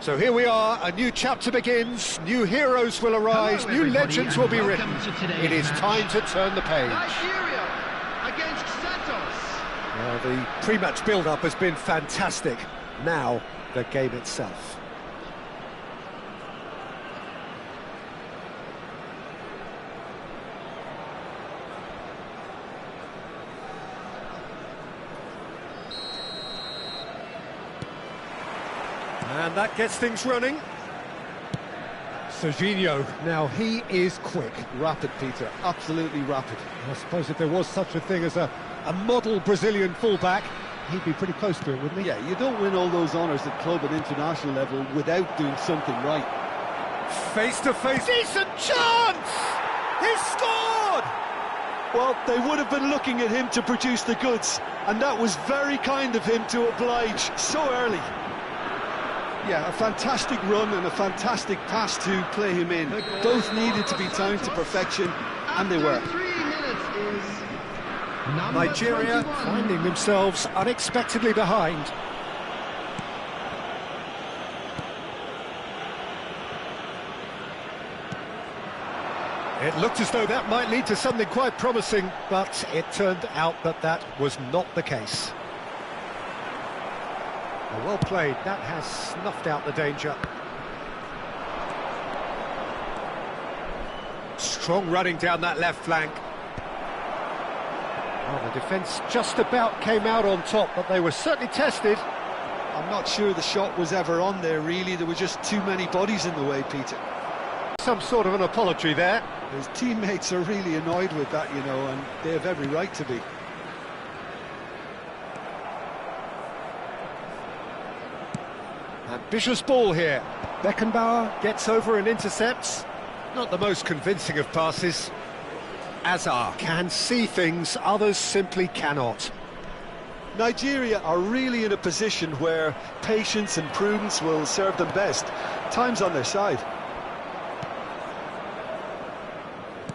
So here we are, a new chapter begins, new heroes will arise, new legends will be written. It is time to turn the page. Nigeria against Santos. Well, the pre-match build-up has been fantastic. Now, the game itself. And that gets things running. Serginho, now he is quick. Rapid, Peter, absolutely rapid. I suppose if there was such a thing as a model Brazilian fullback, he'd be pretty close to it, wouldn't he? Yeah, you don't win all those honours at club and international level without doing something right. Face to face, decent chance! He scored! Well, they would have been looking at him to produce the goods, and that was very kind of him to oblige so early. Yeah, a fantastic run and a fantastic pass to play him in. Both needed to be timed to perfection, and they were. 3 minutes is Nigeria 21. finding themselves unexpectedly behind. It looked as though that might lead to something quite promising, but it turned out that that was not the case. Well played, that has snuffed out the danger. Strong running down that left flank. Well, the defence just about came out on top, but they were certainly tested. I'm not sure the shot was ever on there, really. There were just too many bodies in the way, Peter. Some sort of an apology there. His teammates are really annoyed with that, you know, and they have every right to be. Ambitious ball here. Beckenbauer gets over and intercepts. Not the most convincing of passes. Azar can see things others simply cannot. Nigeria are really in a position where patience and prudence will serve them best. Time's on their side.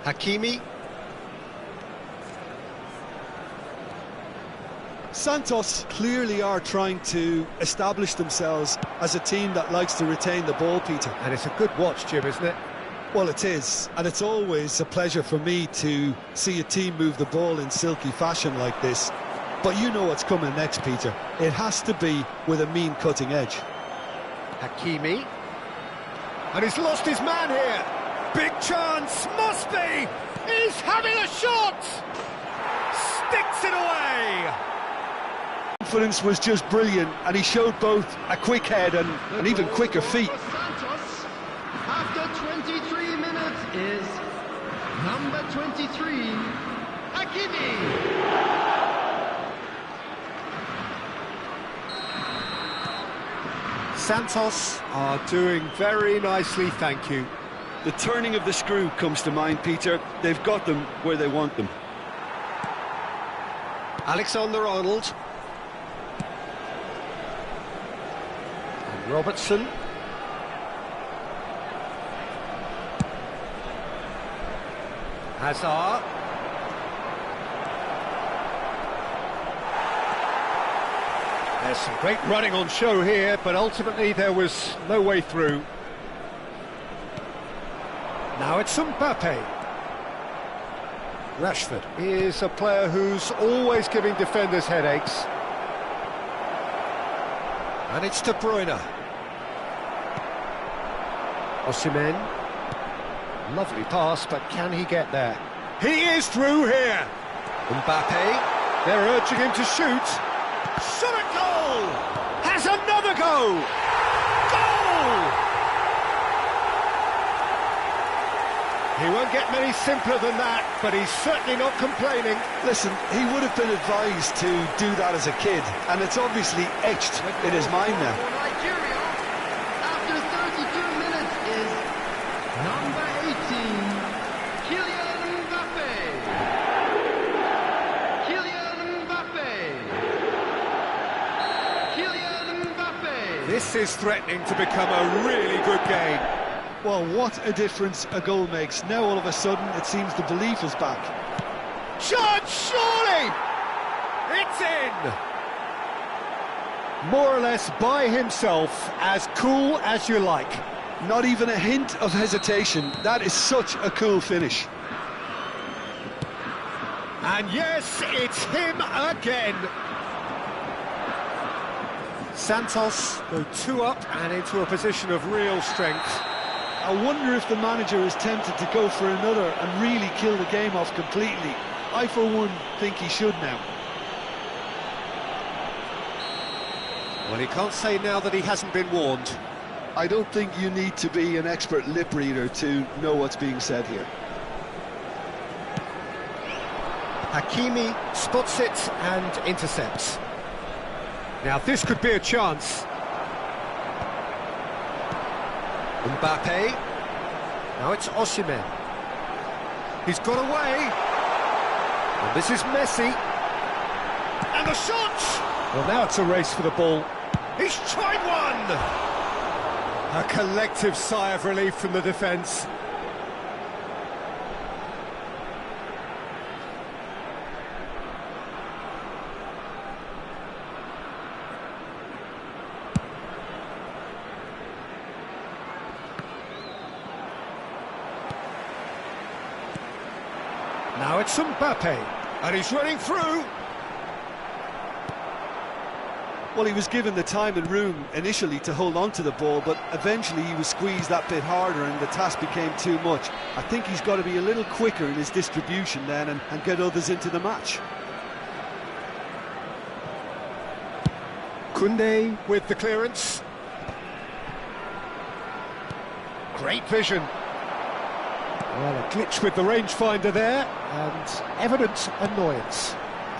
Hakimi. Santos clearly are trying to establish themselves as a team that likes to retain the ball, Peter. And it's a good watch, Jim, isn't it? Well, it is, and it's always a pleasure for me to see a team move the ball in silky fashion like this. But you know what's coming next, Peter. It has to be with a mean cutting edge. Hakimi. And he's lost his man here. Big chance, must be! He's having a shot! Sticks it away! Confidence was just brilliant, and he showed both a quick head and even quicker feet. Santos, after 23 minutes, is number 23, Hakimi. Santos are doing very nicely, thank you. The turning of the screw comes to mind, Peter. They've got them where they want them. Alexander-Arnold. Robertson. Hazard. There's some great running on show here, but ultimately there was no way through. Now it's Mbappe. Rashford is a player who's always giving defenders headaches. And it's De Bruyne. Osimhen. Lovely pass, but can he get there? He is through here. Mbappe. They're urging him to shoot. Shot at goal! Has another go! Goal! He won't get many simpler than that, but he's certainly not complaining. Listen, he would have been advised to do that as a kid, and it's obviously etched in his mind now. Nigeria, after 32 minutes, is number 18, Kylian Mbappe. Kylian Mbappe. Kylian Mbappe. This is threatening to become a really good game. Well, what a difference a goal makes. Now all of a sudden it seems the belief is back. Shot, surely! It's in! more or less by himself, as cool as you like. Not even a hint of hesitation. That is such a cool finish. And yes, it's him again. Santos go 2 up and into a position of real strength. I wonder if the manager is tempted to go for another and really kill the game off completely. I, for one, think he should now. Well, he can't say now that he hasn't been warned. I don't think you need to be an expert lip reader to know what's being said here. Hakimi spots it and intercepts. Now this could be a chance. Mbappe. Now it's Osimhen. He's got away. And this is Messi. And the shot! Well, now it's a race for the ball. He's tried one! A collective sigh of relief from the defence. Now it's Mbappe, and he's running through. Well, he was given the time and room initially to hold on to the ball, but eventually he was squeezed that bit harder and the task became too much. I think he's got to be a little quicker in his distribution then and get others into the match. Koundé with the clearance. Great vision. Well, a glitch with the rangefinder there, and evident annoyance.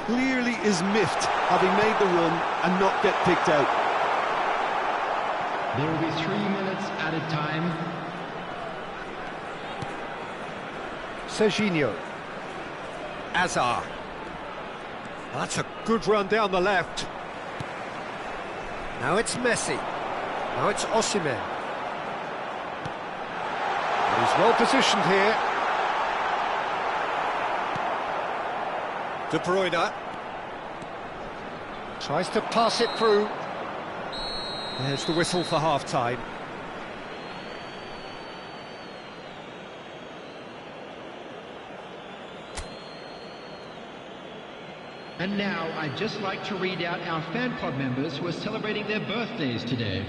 Clearly is miffed, having made the run and not get picked out. There will be 3 minutes added time. Serginho. Azar. That's a good run down the left. Now it's Messi. Now it's Osimhen. He's well positioned here. De Bruyne tries to pass it through. There's the whistle for half-time. And now I'd just like to read out our fan club members who are celebrating their birthdays today.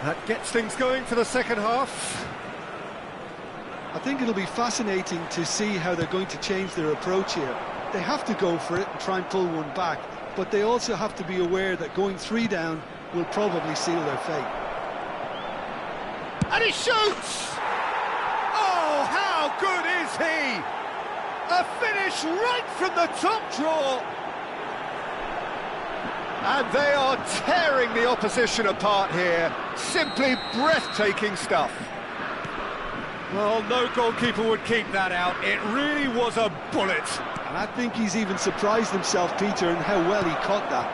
That gets things going for the second half. I think it'll be fascinating to see how they're going to change their approach here. They have to go for it and try and pull one back, but they also have to be aware that going 3 down will probably seal their fate. And he shoots! Oh, how good is he? A finish right from the top draw. And they are tearing the opposition apart here. Simply breathtaking stuff. Well, no goalkeeper would keep that out. It really was a bullet. And I think he's even surprised himself, Peter, in how well he caught that.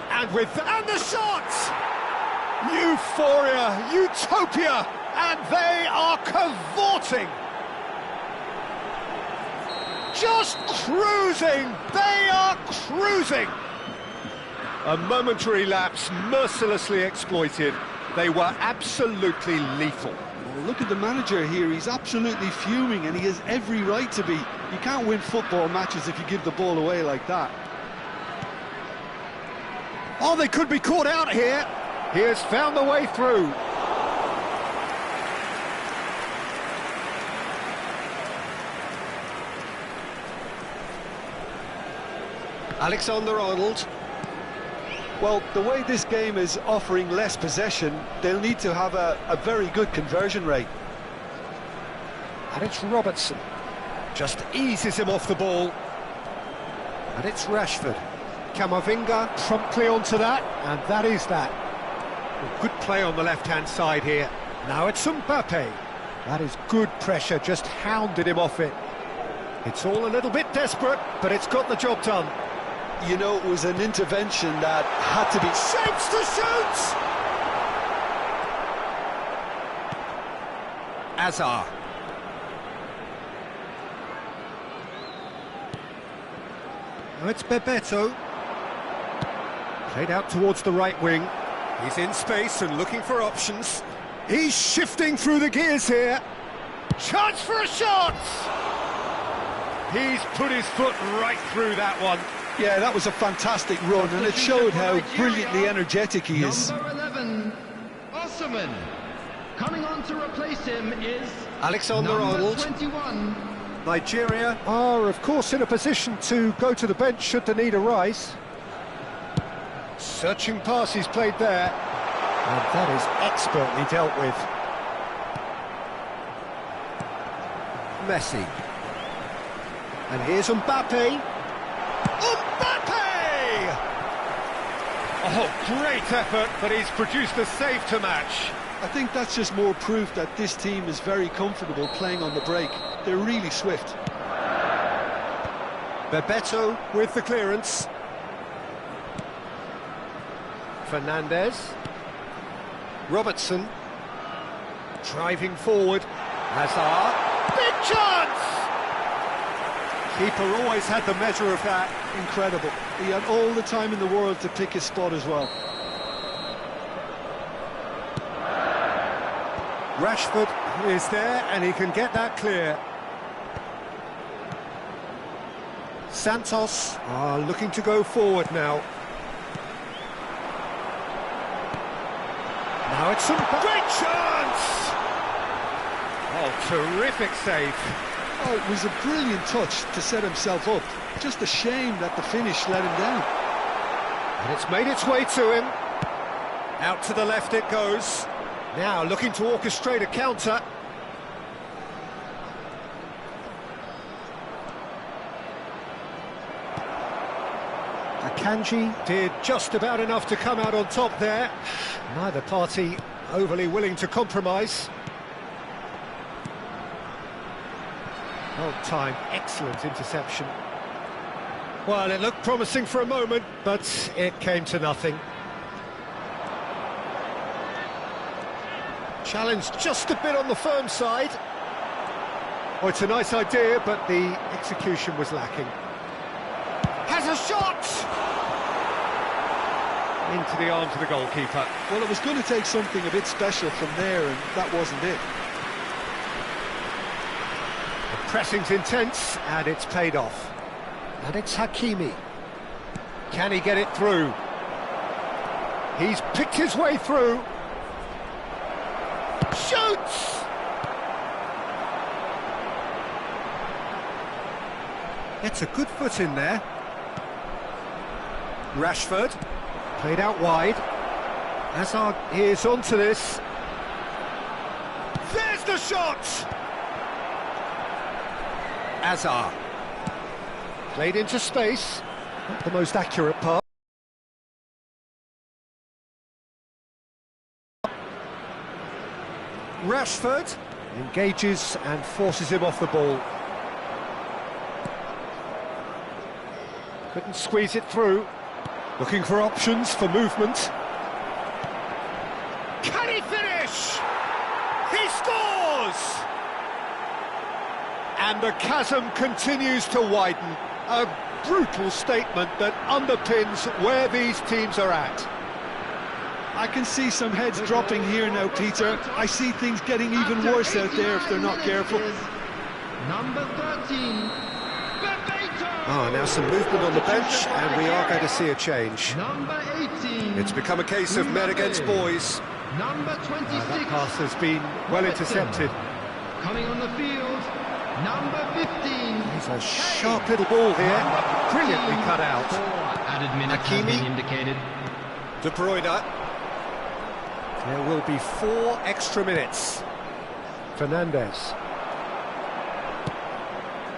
And the shot! Euphoria, utopia, and they are cavorting. Just cruising, they are cruising. A momentary lapse mercilessly exploited. They were absolutely lethal. Well, look at the manager here, he's absolutely fuming and he has every right to be. You can't win football matches if you give the ball away like that. Oh, they could be caught out here. He has found the way through. Alexander-Arnold. Well, the way this game is offering less possession, they'll need to have a very good conversion rate. And it's Robertson. Just eases him off the ball. And it's Rashford. Camavinga promptly onto that, and that is that. Well, good play on the left-hand side here. Now it's Mbappe. That is good pressure, just hounded him off it. It's all a little bit desperate, but it's got the job done. You know, it was an intervention that had to be... Shapes to shoot! Azar. Now it's Bebeto. Played out towards the right wing. He's in space and looking for options. He's shifting through the gears here. Chance for a shot! He's put his foot right through that one. Yeah, that was a fantastic run, and it showed how brilliantly energetic he is. Number 11, Osman. Coming on to replace him is Alexander-Arnold. 21. Nigeria are, of course, in a position to go to the bench should the need arise. Searching pass he's played there. And that is expertly dealt with. Messi. And here's Mbappe. Mbappe! Oh, great effort, but he's produced a save to match. I think that's just more proof that this team is very comfortable playing on the break. They're really swift. Bebeto with the clearance. Fernandez. Robertson. Driving forward. Hazard. Big chance! Keeper always had the measure of that. Incredible. He had all the time in the world to pick his spot as well. Rashford is there and he can get that clear. Santos are looking to go forward now. Now it's some great chance! Oh, terrific save. Oh, it was a brilliant touch to set himself up. Just a shame that the finish let him down. And it's made its way to him. Out to the left it goes. Now looking to orchestrate a counter. Akanji did just about enough to come out on top there. Neither party overly willing to compromise. Well timed, excellent interception. Well, it looked promising for a moment, but it came to nothing. Challenge just a bit on the firm side. Oh, it's a nice idea, but the execution was lacking. Has a shot! Into the arms of the goalkeeper. Well, it was going to take something a bit special from there, and that wasn't it. The pressing's intense, and it's paid off. And it's Hakimi. Can he get it through? He's picked his way through. Shoots! Gets a good foot in there. Rashford, played out wide. Hazard is onto this. There's the shot! Hazard. Played into space. Not the most accurate pass. Rashford engages and forces him off the ball. Couldn't squeeze it through. Looking for options for movement. Can he finish? He scores! And the chasm continues to widen. A brutal statement that underpins where these teams are at. I can see some heads dropping here now, Peter. I see things getting even worse out there if they're not careful. Number 13, Bebeto. Oh, now some movement on the bench, and we are going to see a change. Number 18. It's become a case of men against boys. Number 26. That pass has been well intercepted. Coming on the field, number 15. It's a sharp little ball here, brilliantly cut out. Added minutes have Hakimi. been indicated. De Bruyne. There will be 4 extra minutes. Fernandez.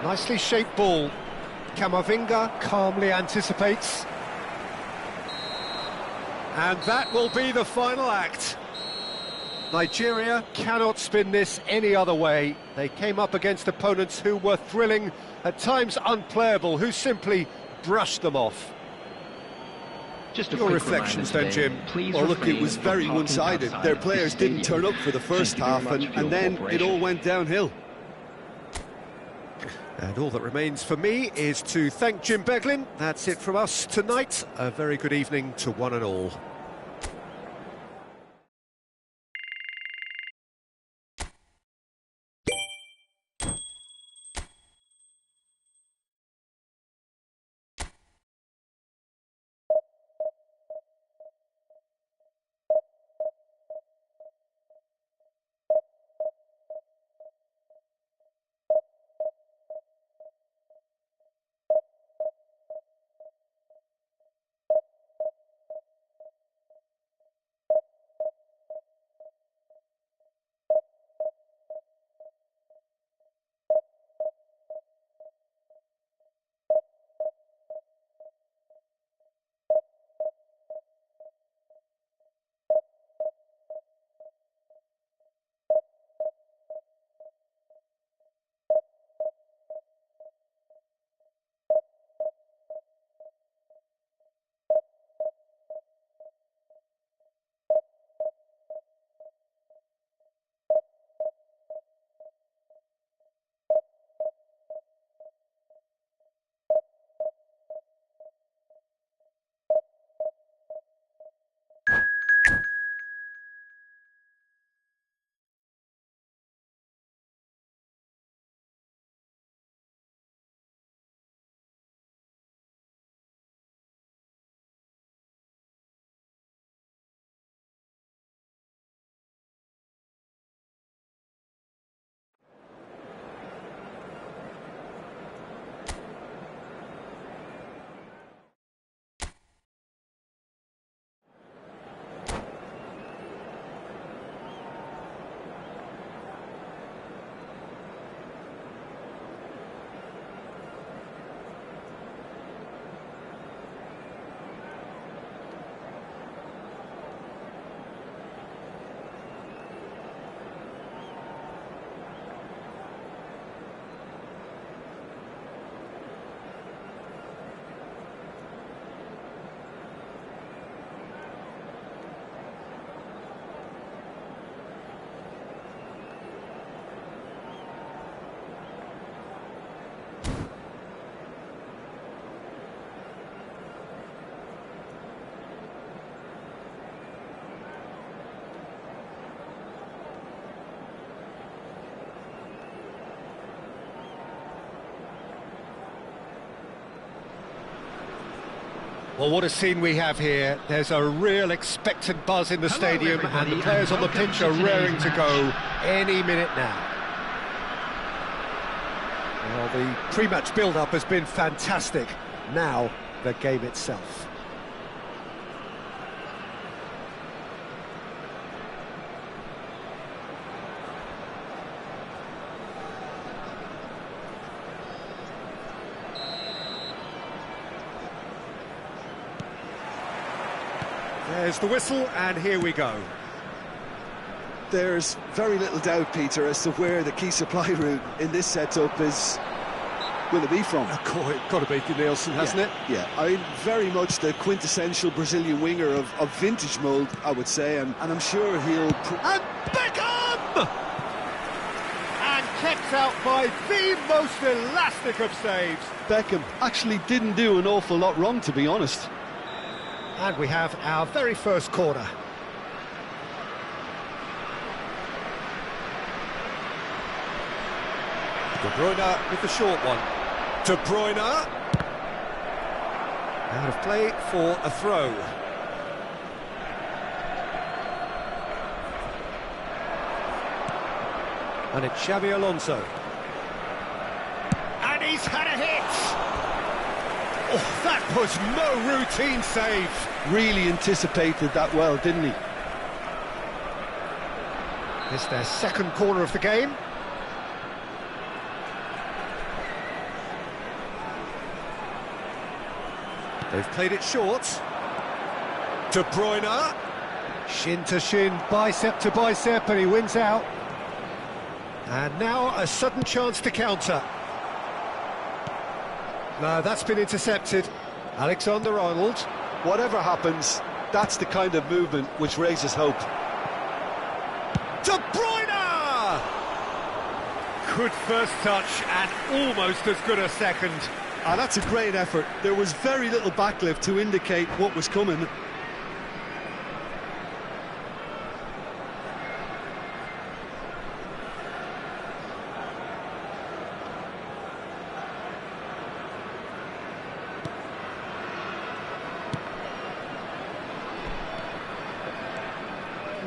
Nicely shaped ball. Camavinga calmly anticipates. And that will be the final act. Nigeria cannot spin this any other way. They came up against opponents who were thrilling, at times unplayable, who simply brushed them off. Just a Your quick reflections reminder then, today, Jim. please Well, look, it refrain was from very parking one-sided. outside Their the players didn't stadium. turn up for the first Thank you half, very much for and your then it cooperation. all went downhill. And all that remains for me is to thank Jim Beglin. That's it from us tonight. A very good evening to one and all. Well, what a scene we have here. There's a real expectant buzz in the stadium, and the players on the pitch are raring to go any minute now. Well, the pre-match build-up has been fantastic. Now, the game itself. There's the whistle, and here we go. There's very little doubt, Peter, as to where the key supply route in this setup is going to be from. Got to be Nielsen, hasn't it? Yeah, I mean, very much the quintessential Brazilian winger of vintage mould, I would say, and I'm sure he'll... And Beckham! And kept out by the most elastic of saves. Beckham actually didn't do an awful lot wrong, to be honest. And we have our very first corner. De Bruyne with the short one. De Bruyne. Out of play for a throw. And it's Xabi Alonso. And he's had a hit! Oh, that was no routine save. Really anticipated that well, didn't he? It's their second corner of the game. They've played it short. De Bruyne. Shin to shin, bicep to bicep, and he wins out. And now a sudden chance to counter. No, that's been intercepted. Alexander-Arnold. Whatever happens, that's the kind of movement which raises hope. De Bruyne! Good first touch and almost as good a second. Ah, that's a great effort. There was very little backlift to indicate what was coming.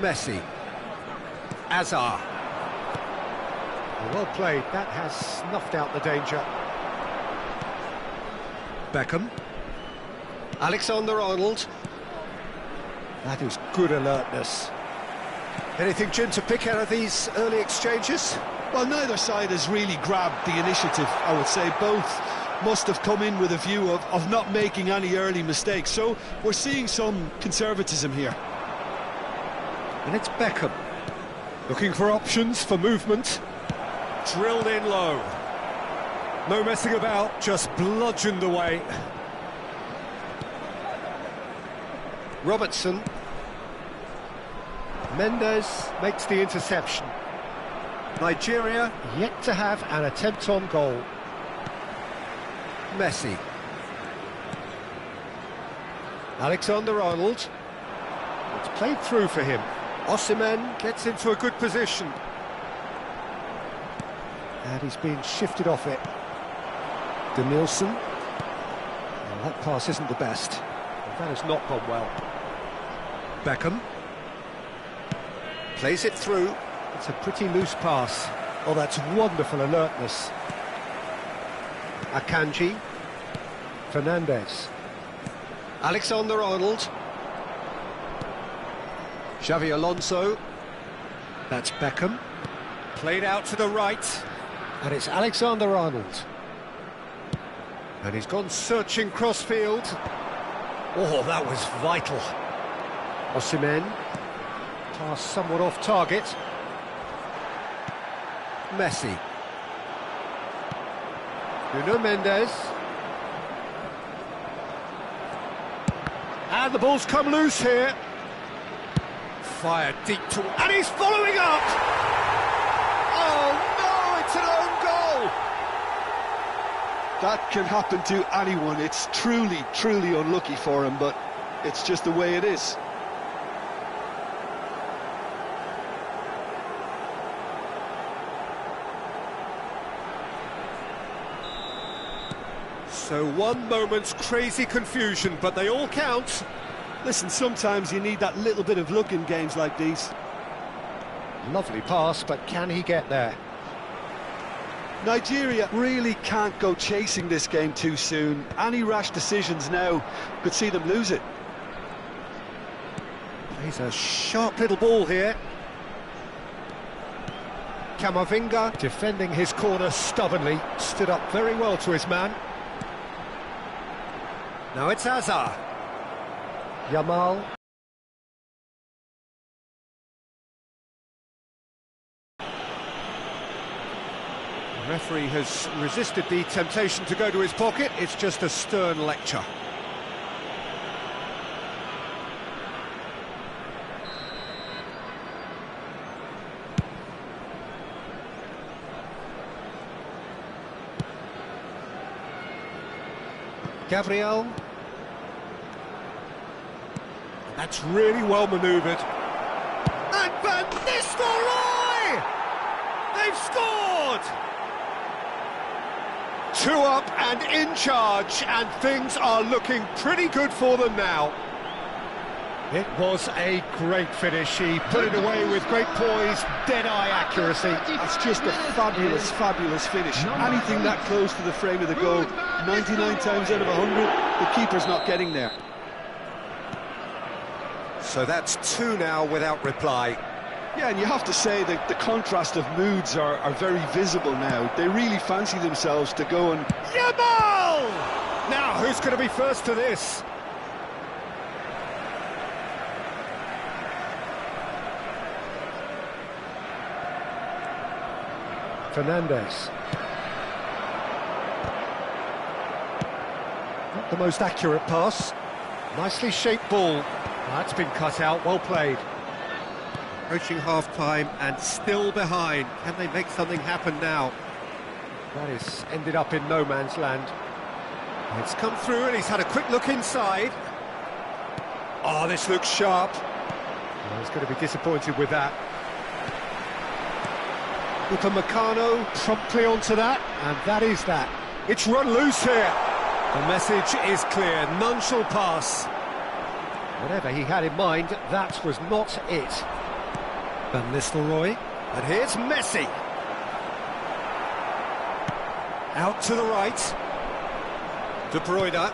Messi. Azar. Well played, that has snuffed out the danger. Beckham. Alexander-Arnold. That is good alertness. Anything, Jim, to pick out of these early exchanges? Well, neither side has really grabbed the initiative, I would say. Both must have come in with a view of not making any early mistakes. So we're seeing some conservatism here. And it's Beckham. Looking for options for movement. Drilled in low. No messing about, just bludgeoned away. Robertson. Mendes makes the interception. Nigeria yet to have an attempt on goal. Messi. Alexander-Arnold. It's played through for him. Osimhen gets into a good position. And he's being shifted off it. Denilson. Well, that pass isn't the best. That has not gone well. Beckham. Plays it through. It's a pretty loose pass. Oh, that's wonderful alertness. Akanji. Fernandez. Alexander-Arnold. Xavi Alonso. That's Beckham. Played out to the right. And it's Alexander-Arnold. And he's gone searching crossfield. Oh, that was vital. Osimhen. Pass somewhat off target. Messi. Nuno Mendes. And the ball's come loose here. Fired deep to... And he's following up! Oh no, it's an own goal! That can happen to anyone. It's truly, truly unlucky for him, but it's just the way it is. So one moment's crazy confusion, but they all count. Listen, sometimes you need that little bit of luck in games like these. Lovely pass, but can he get there? Nigeria really can't go chasing this game too soon. Any rash decisions now could see them lose it. He's a sharp little ball here. Camavinga defending his corner stubbornly, stood up very well to his man. Now it's Azar. Yamal. The referee has resisted the temptation to go to his pocket. It's just a stern lecture. Gabriel. That's really well manoeuvred. And Van Nistelrooy! They've scored! 2 up and in charge, and things are looking pretty good for them now. It was a great finish. He put it away with great poise, dead-eye accuracy. That's just a fabulous, fabulous finish. Anything that close to the frame of the goal, 99 times out of 100, the keeper's not getting there. So that's 2 now without reply. Yeah, and you have to say that the contrast of moods are very visible now. They really fancy themselves to go and... Yamal! Now, who's going to be first to this? Fernandez. Not the most accurate pass. Nicely shaped ball. That's been cut out, well played. Approaching half-time and still behind. Can they make something happen now? That is ended up in no man's land. It's come through and he's had a quick look inside. Oh, this looks sharp. Well, he's going to be disappointed with that. Upamecano promptly onto that, and that is that. It's run loose here. The message is clear, none shall pass. Whatever he had in mind, that was not it. Van Nistelrooy, and here's Messi. Out to the right. De Bruyne.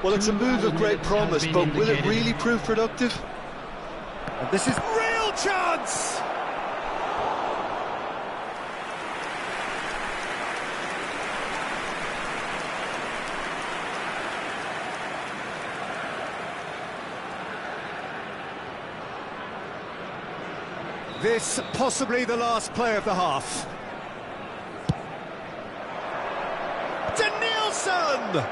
Well, it's a move of great promise, but will it really prove productive? And this is real chance! This possibly the last play of the half. Danielson!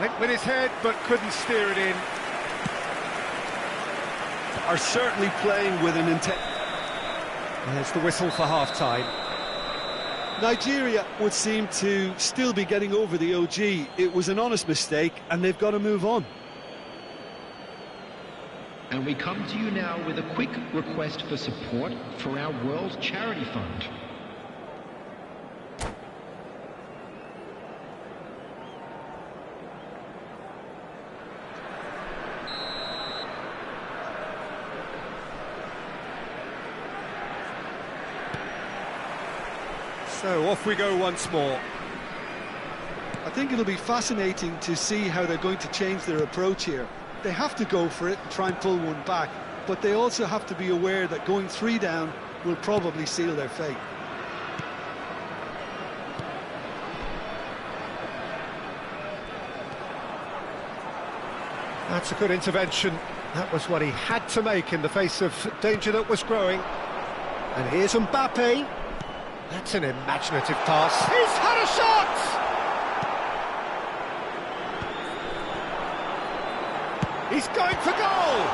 Went with his head, but couldn't steer it in. Are certainly playing with an intent. There's the whistle for half-time. Nigeria would seem to still be getting over the OG. It was an honest mistake, and they've got to move on. And we come to you now with a quick request for support for our World Charity Fund. So off we go once more. I think it'll be fascinating to see how they're going to change their approach here. They have to go for it and try and pull one back, but they also have to be aware that going 3 down will probably seal their fate. That's a good intervention. That was what he had to make in the face of danger that was growing. And here's Mbappe. That's an imaginative pass. He's had a shot! He's going for goal!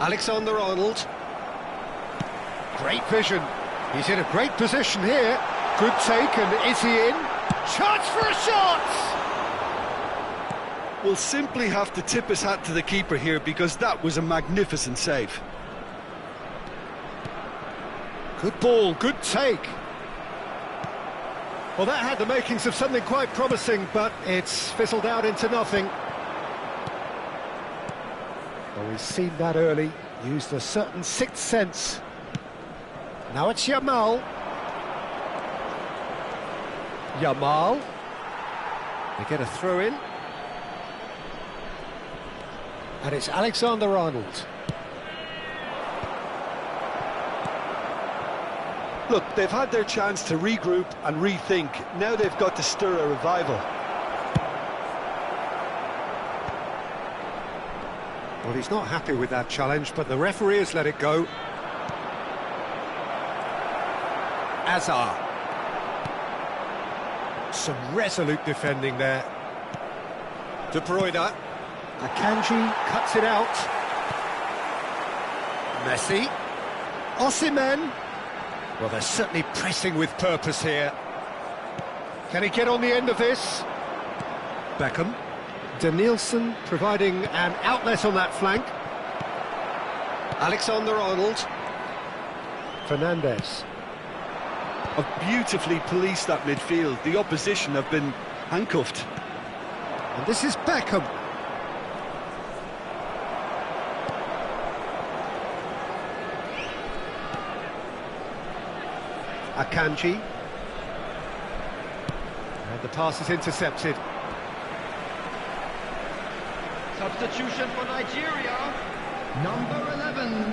Alexander-Arnold. Great vision. He's in a great position here. Good take, and is he in? Chance for a shot! We'll simply have to tip his hat to the keeper here, because that was a magnificent save. Good ball, good take. Well, that had the makings of something quite promising, but it's fizzled out into nothing. Well, we've seen that early, used a certain sixth sense. Now it's Yamal. Yamal. They get a throw in. And it's Alexander-Arnold. Look, they've had their chance to regroup and rethink. Now they've got to stir a revival. Well, he's not happy with that challenge, but the referee has let it go. Azar. Some resolute defending there. De Bruyne. Akanji cuts it out. Messi. Osimhen. Well, they're certainly pressing with purpose here. Can he get on the end of this? Beckham. Danielson providing an outlet on that flank. Alexander-Arnold. Fernandes. Have beautifully policed that midfield. The opposition have been handcuffed. And this is Beckham. Akanji. And the pass is intercepted. Substitution for Nigeria. Number 11,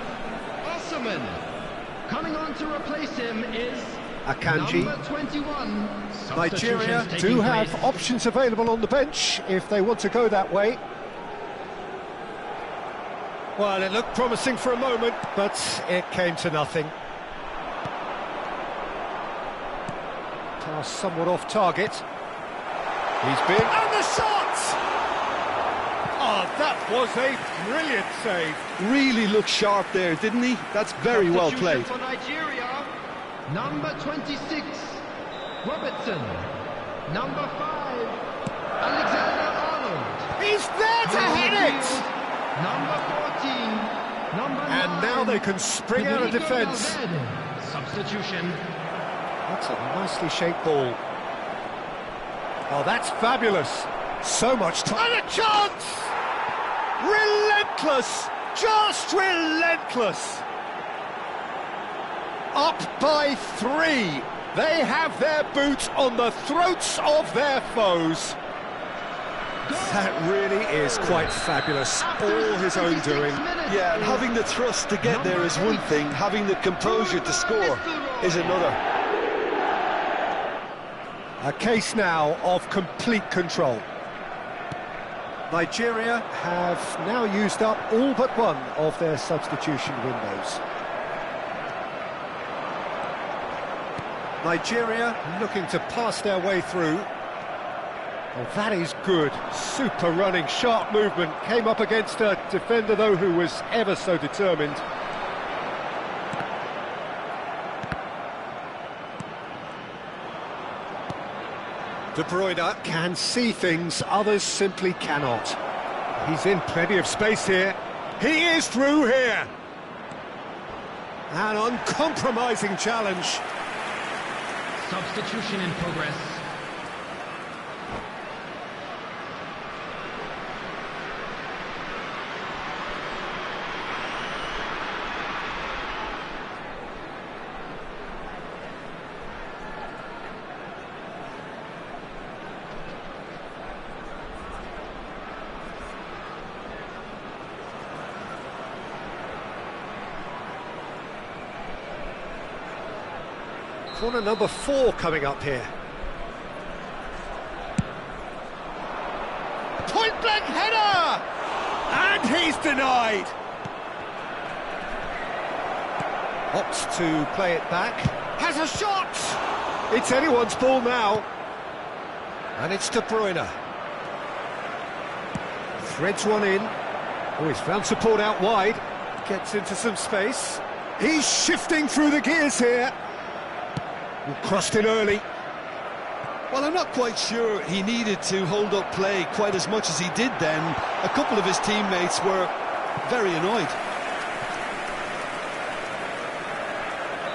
Osimhen. Coming on to replace him is Akanji. number 21. Nigeria do have options available on the bench if they want to go that way. Well, it looked promising for a moment, but it came to nothing. Pass somewhat off target. He's been... And the shot! Oh, that was a brilliant save. Really looked sharp there, didn't he? That's very well played. For Nigeria, number 26, Robertson. Number 5, Alexander-Arnold. He's there to hit it! Number 14, number 9. And now they can spring out of defence. Substitution. That's a nicely shaped ball. Oh, that's fabulous. So much time. And a chance! Relentless! Just relentless! Up by 3. They have their boots on the throats of their foes. That really is quite fabulous. All his own doing. Yeah, and having the thrust to get there is one thing. Having the composure to score is another. A case now of complete control. Nigeria have now used up all but one of their substitution windows. Nigeria looking to pass their way through. Oh, that is good. Super running, sharp movement. Came up against a defender, though, who was ever so determined. De Bruyne can see things others simply cannot. He's in plenty of space here. He is through here. An uncompromising challenge. Substitution in progress. Corner number 4 coming up here. Point-blank header! And he's denied! Opts to play it back. Has a shot! It's anyone's ball now. And it's De Bruyne. Threads one in. Oh, he's found support out wide. Gets into some space. He's shifting through the gears here. Crossed in early. Well, I'm not quite sure he needed to hold up play quite as much as he did then. A couple of his teammates were very annoyed.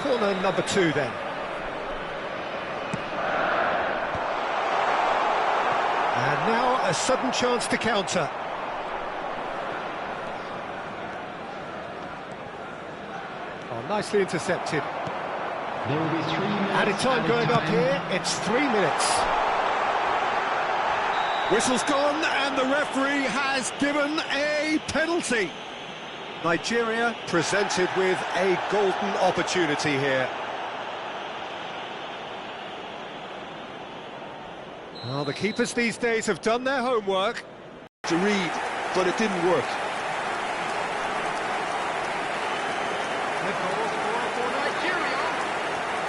Corner number 2 then. And now a sudden chance to counter. Oh, nicely intercepted. There will be 3 minutes. Added time going up here, it's 3 minutes. Whistle's gone and the referee has given a penalty. Nigeria presented with a golden opportunity here. Well, the keepers these days have done their homework. To read, but it didn't work.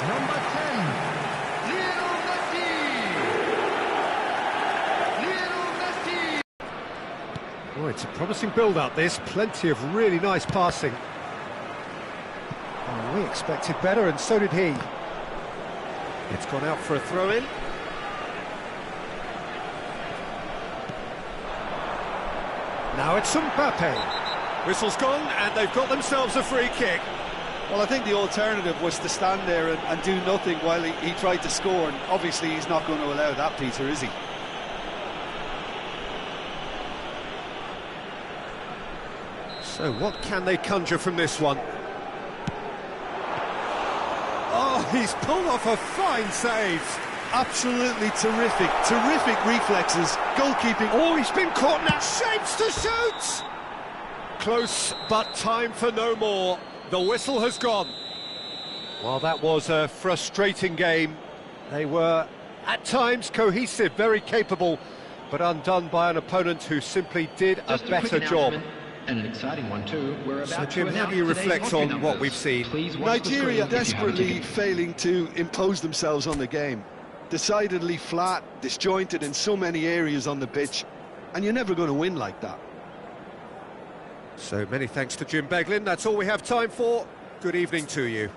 Number 10, Lionel Messi! Lionel Messi! Oh, it's a promising build-up, this. Plenty of really nice passing. Oh, we expected better, and so did he. It's gone out for a throw-in. Now it's Mbappe. Whistle's gone, and they've got themselves a free kick. Well, I think the alternative was to stand there and do nothing while he tried to score, and obviously he's not going to allow that, Peter, is he? So what can they conjure from this one? Oh, he's pulled off a fine save. Absolutely terrific, terrific reflexes, goalkeeping. Oh, he's been caught now, shapes to shoot! Close, but time for no more. The whistle has gone. Well, that was a frustrating game. They were, at times, cohesive, very capable, but undone by an opponent who simply did a better job. And an exciting one too. We're about So, Jim, to how announce do you today's reflect lottery on what numbers. we've seen? Please watch the Nigeria screen if you have a desperately ticket. failing to impose themselves on the game. Decidedly flat, disjointed in so many areas on the pitch, and you're never going to win like that. So many thanks to Jim Beglin. That's all we have time for. Good evening to you.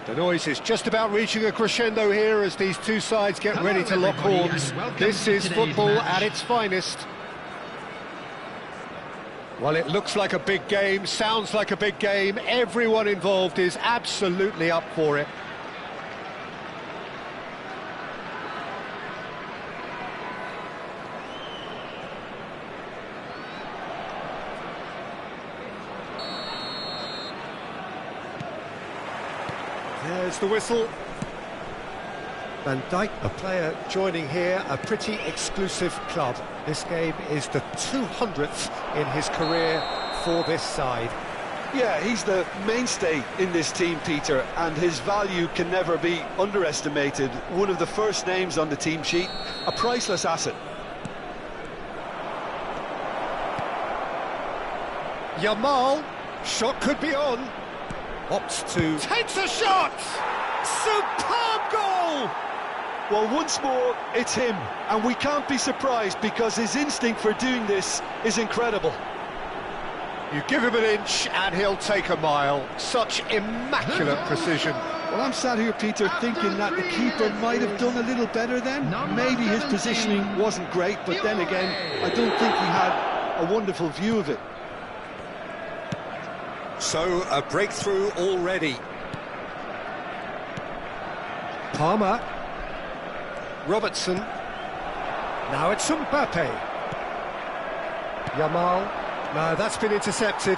The noise is just about reaching a crescendo here as these two sides get ready to lock horns. This is football at its finest. Well, it looks like a big game, sounds like a big game. Everyone involved is absolutely up for it. There's the whistle. Van Dijk, a player joining here, a pretty exclusive club. This game is the 200th in his career for this side. Yeah, he's the mainstay in this team, Peter, and his value can never be underestimated. One of the first names on the team sheet, a priceless asset. Yamal, shot could be on. Opts to... Takes a shot! Superb goal! Well, once more, it's him, and we can't be surprised because his instinct for doing this is incredible. You give him an inch and he'll take a mile. Such immaculate precision. Well, I'm sat here, Peter, thinking that the keeper might have done a little better then. Maybe his positioning wasn't great, but then again, I don't think he had a wonderful view of it. So, a breakthrough already. Palmer. Robertson. Now it's Mbappe. Yamal. No, that's been intercepted.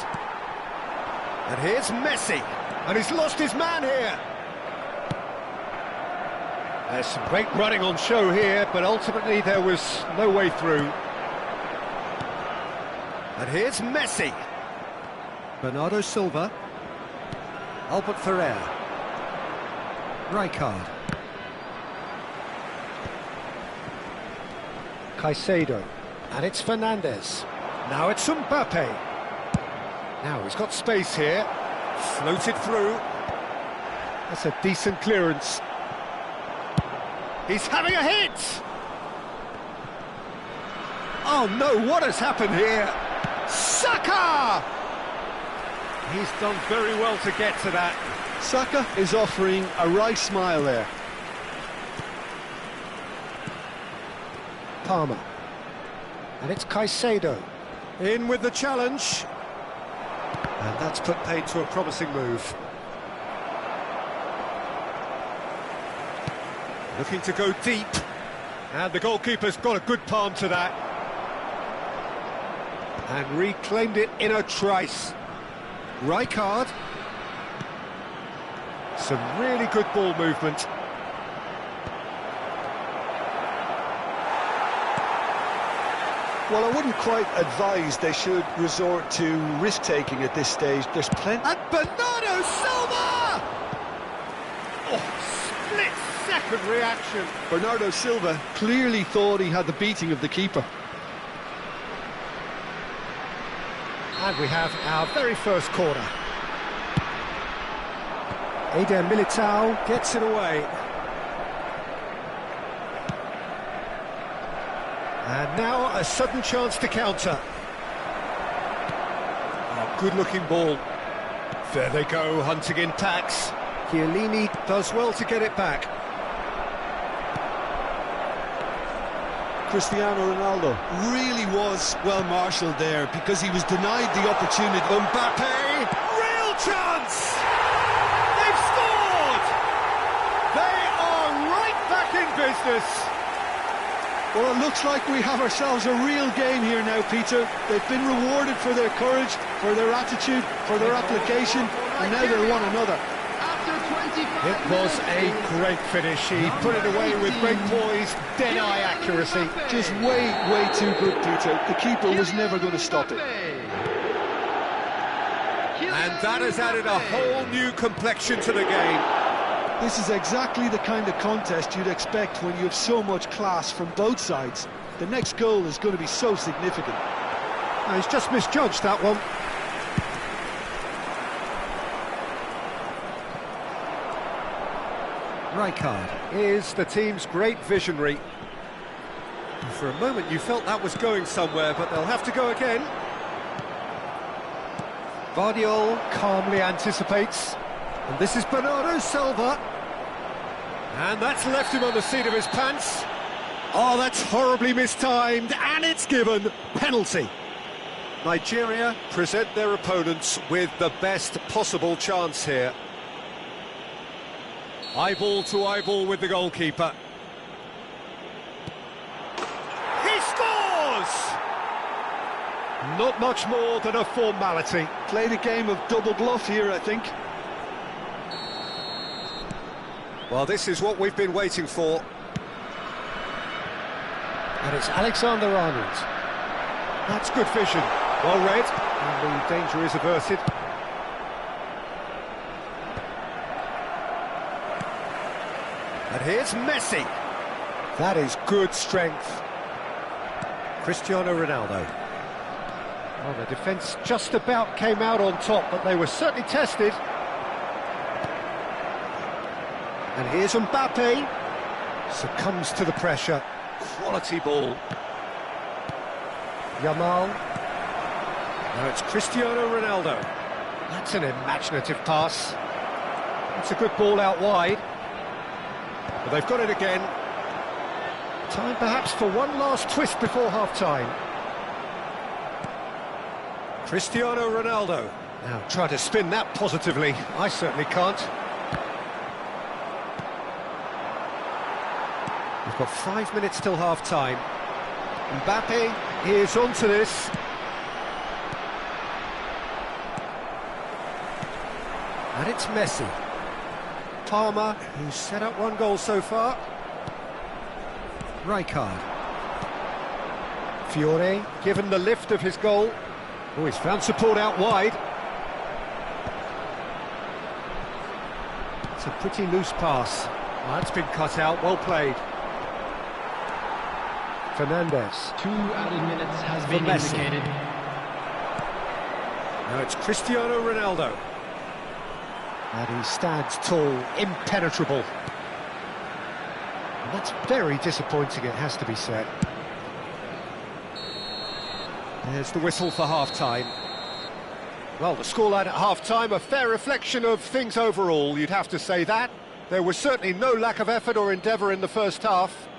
And here's Messi. And he's lost his man here. There's some great running on show here, but ultimately there was no way through. And here's Messi. Bernardo Silva. Albert Ferrer. Rijkaard. Caicedo. And it's Fernandes. Now it's Mbappe. Now he's got space here. Floated through. That's a decent clearance. He's having a hit! Oh no, what has happened here? Saka! He's done very well to get to that. Saka is offering a wry smile there. Palmer. And it's Caicedo. In with the challenge. And that's put paid to a promising move. Looking to go deep. And the goalkeeper's got a good palm to that. And reclaimed it in a trice. Rijkaard. Some really good ball movement. Well, I wouldn't quite advise they should resort to risk-taking at this stage. There's plenty... And Bernardo Silva! Oh, split-second reaction. Bernardo Silva clearly thought he had the beating of the keeper. And we have our very first corner. Eder Militao gets it away. And now a sudden chance to counter. Oh, good-looking ball. There they go, hunting in packs. Chiellini does well to get it back. Cristiano Ronaldo really was well marshalled there because he was denied the opportunity. Mbappe, real chance! They've scored! They are right back in business. Well, it looks like we have ourselves a real game here now, Peter. They've been rewarded for their courage, for their attitude, for their application, and now they're one another. It was a great finish. He put it away with great poise, dead-eye accuracy. Just way too good, Peter. The keeper was never going to stop it. And that has added a whole new complexion to the game. This is exactly the kind of contest you'd expect when you have so much class from both sides. The next goal is going to be so significant. No, he's just misjudged that one. Rijkaard is the team's great visionary. For a moment you felt that was going somewhere, but they'll have to go again. Vardiol calmly anticipates. And this is Bernardo Silva. And that's left him on the seat of his pants. Oh, that's horribly mistimed, and it's given. Penalty. Nigeria present their opponents with the best possible chance here. Eyeball to eyeball with the goalkeeper. He scores! Not much more than a formality. Played a game of double bluff here, I think. Well, this is what we've been waiting for. And it's Alexander-Arnold. That's good vision. Well read, and the danger is averted. And here's Messi. That is good strength. Cristiano Ronaldo. Well, the defence just about came out on top, but they were certainly tested. And here's Mbappe. Succumbs to the pressure. Quality ball. Yamal. Now it's Cristiano Ronaldo. That's an imaginative pass. That's a good ball out wide. But they've got it again. Time perhaps for one last twist before half-time. Cristiano Ronaldo. Now try to spin that positively. I certainly can't. We've got 5 minutes till half-time. Mbappe is onto this. And it's Messi. Palmer, who's set up one goal so far. Rijkaard. Fiore, given the lift of his goal. Oh, he's found support out wide. It's a pretty loose pass. Oh, that's been cut out, well played. Fernandes. 2 added minutes has been indicated. Now it's Cristiano Ronaldo. And he stands tall, impenetrable. And that's very disappointing, it has to be said. There's the whistle for half-time. Well, the scoreline at half-time, a fair reflection of things overall, you'd have to say that. There was certainly no lack of effort or endeavour in the first half.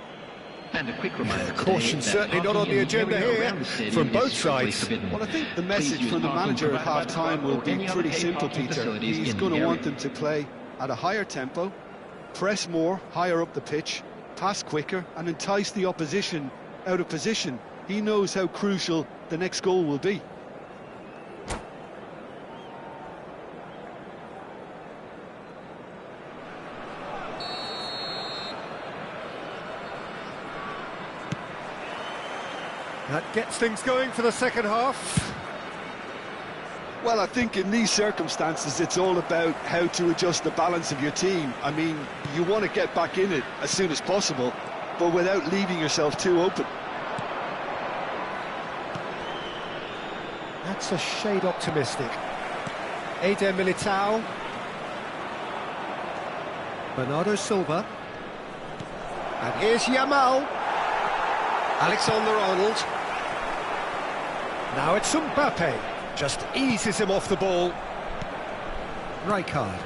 And a quick reminder Caution certainly not on the agenda here, from both sides. Well, I think the message from the manager at half-time will be pretty simple, Peter. He's going to want them to play at a higher tempo, press more, higher up the pitch, pass quicker, and entice the opposition out of position. He knows how crucial the next goal will be. That gets things going for the second half. Well, I think in these circumstances, it's all about how to adjust the balance of your team. I mean, you want to get back in it as soon as possible, but without leaving yourself too open. That's a shade optimistic. Eder Militao. Bernardo Silva. And here's Yamal. Alexander-Arnold. Now it's Mbappe. Just eases him off the ball. Rijkaard.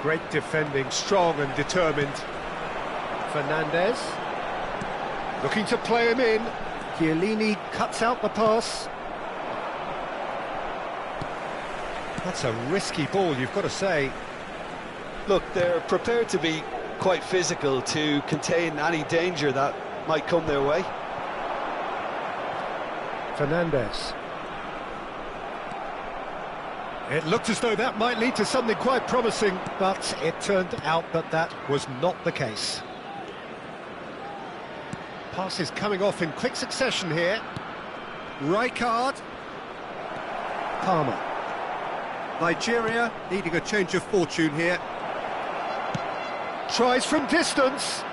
Great defending, strong and determined. Fernandes. Looking to play him in. Chiellini cuts out the pass. That's a risky ball, you've got to say. Look, they're prepared to be quite physical to contain any danger that might come their way. Fernandes. It looked as though that might lead to something quite promising, but it turned out that that was not the case. Passes coming off in quick succession here. Rijkaard. Palmer. Nigeria needing a change of fortune here. Tries from distance.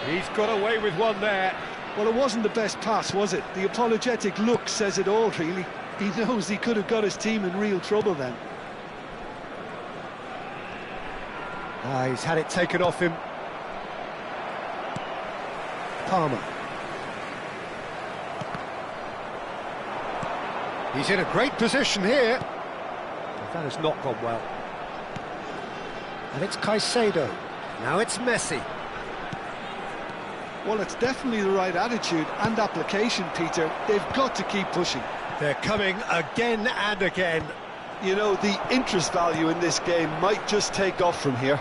He's got away with one there. Well, it wasn't the best pass, was it? The apologetic look says it all, really. He knows he could have got his team in real trouble then. He's had it taken off him. Palmer. He's in a great position here. That has not gone well. And it's Caicedo. Now it's Messi. Well, it's definitely the right attitude and application, Peter. They've got to keep pushing. They're coming again and again. You know, the interest value in this game might just take off from here.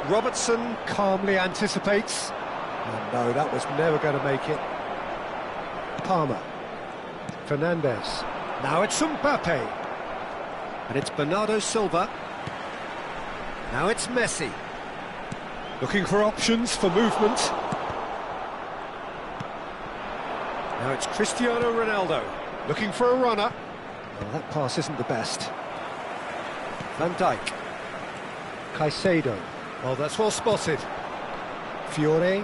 Robertson calmly anticipates. Oh, no, that was never going to make it. Palmer. Fernandes. Now it's Mbappe. And it's Bernardo Silva. Now it's Messi. Looking for options for movement. Now it's Cristiano Ronaldo. Looking for a runner. Well, that pass isn't the best. Van Dijk. Caicedo. Well, that's well spotted. Fiore.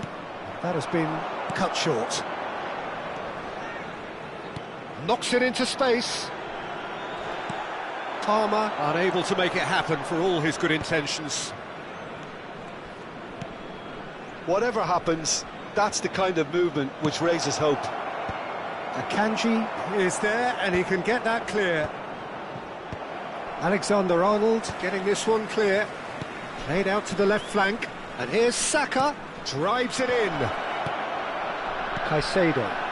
That has been cut short. Knocks it into space. Palmer unable to make it happen for all his good intentions. Whatever happens, that's the kind of movement which raises hope. Akanji is there and he can get that clear. Alexander-Arnold getting this one clear. Played out to the left flank. And here's Saka. Drives it in. Caicedo.